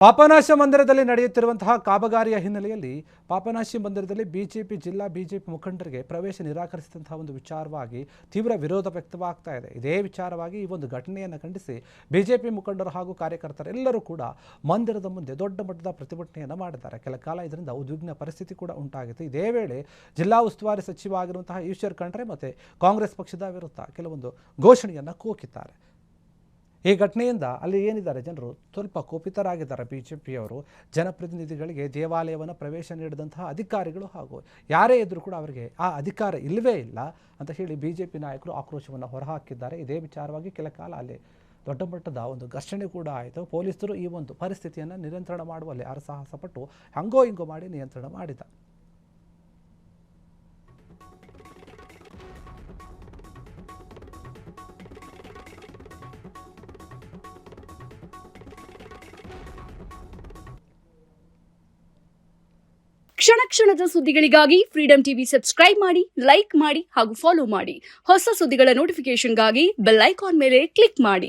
ಪಾಪನಾಶ ಮಂದಿರದಲ್ಲಿ ನಡೆಯುತ್ತಿರುವಂತಹ ಕಾಮಗಾರಿಯ ಹಿನ್ನೆಲೆಯಲ್ಲಿ ಪಾಪನಾಶಿ ಮಂದಿರದಲ್ಲಿ ಜಿಲ್ಲಾ ಬಿಜೆಪಿ ಮುಖಂಡರಿಗೆ ಪ್ರವೇಶ ನಿರಾಕರಿಸಿದಂತಹ ಒಂದು ವಿಚಾರವಾಗಿ ತೀವ್ರ ವಿರೋಧ ವ್ಯಕ್ತವಾಗ್ತಾ ಇದೆ. ಇದೇ ವಿಚಾರವಾಗಿ ಈ ಒಂದು ಘಟನೆಯನ್ನು ಖಂಡಿಸಿ ಬಿಜೆಪಿ ಮುಖಂಡರು ಹಾಗೂ ಕಾರ್ಯಕರ್ತರೆಲ್ಲರೂ ಕೂಡ ಮಂದಿರದ ಮುಂದೆ ದೊಡ್ಡ ಮಟ್ಟದ ಪ್ರತಿಭಟನೆಯನ್ನು ಮಾಡಿದ್ದಾರೆ. ಕೆಲ ಕಾಲ ಇದರಿಂದ ಉದ್ವಿಗ್ನ ಪರಿಸ್ಥಿತಿ ಕೂಡ ಉಂಟಾಗಿತ್ತು. ಇದೇ ವೇಳೆ ಜಿಲ್ಲಾ ಉಸ್ತುವಾರಿ ಸಚಿವ ಆಗಿರುವಂತಹ ಈಶ್ವರ್ ಖಂಡ್ರೆ ಮತ್ತು ಕಾಂಗ್ರೆಸ್ ಪಕ್ಷದ ವಿರುದ್ಧ ಕೆಲವೊಂದು ಘೋಷಣೆಯನ್ನು ಕೂಗಿದ್ದಾರೆ. ಈ ಘಟನೆಯಿಂದ ಅಲ್ಲಿ ಏನಿದ್ದಾರೆ ಜನರು ಸ್ವಲ್ಪ ಕೋಪಿತರಾಗಿದ್ದಾರೆ. ಬಿಜೆಪಿಯವರು ಜನಪ್ರತಿನಿಧಿಗಳಿಗೆ ದೇವಾಲಯವನ್ನು ಪ್ರವೇಶ ನೀಡಿದಂತಹ ಅಧಿಕಾರಿಗಳು ಹಾಗೂ ಯಾರೇ ಇದ್ದರೂ ಕೂಡ ಅವರಿಗೆ ಆ ಅಧಿಕಾರ ಇಲ್ಲವೇ ಇಲ್ಲ ಅಂತ ಹೇಳಿ ಬಿಜೆಪಿ ನಾಯಕರು ಆಕ್ರೋಶವನ್ನು ಹೊರಹಾಕಿದ್ದಾರೆ. ಇದೇ ವಿಚಾರವಾಗಿ ಕೆಲ ಕಾಲ ಅಲ್ಲಿ ದೊಡ್ಡ ಮಟ್ಟದ ಒಂದು ಘರ್ಷಣೆ ಕೂಡ ಆಯಿತು. ಪೊಲೀಸರು ಈ ಒಂದು ಪರಿಸ್ಥಿತಿಯನ್ನು ನಿಯಂತ್ರಣ ಮಾಡುವಲ್ಲಿ ಹರಸಾಹಸಪಟ್ಟು ಹಂಗೋ ಹಿಂಗೋ ಮಾಡಿ ನಿಯಂತ್ರಣ ಮಾಡಿದ್ದಾರೆ. ಕ್ಷಣ ಕ್ಷಣದ ಸುದ್ದಿಗಳಿಗಾಗಿ ಫ್ರೀಡಂ ಟಿವಿ ಸಬ್ಸ್ಕ್ರೈಬ್ ಮಾಡಿ, ಲೈಕ್ ಮಾಡಿ ಹಾಗೂ ಫಾಲೋ ಮಾಡಿ. ಹೊಸ ಸುದ್ದಿಗಳ ನೋಟಿಫಿಕೇಶನ್ಗಾಗಿ ಬೆಲ್ ಐಕಾನ್ ಮೇಲೆ ಕ್ಲಿಕ್ ಮಾಡಿ.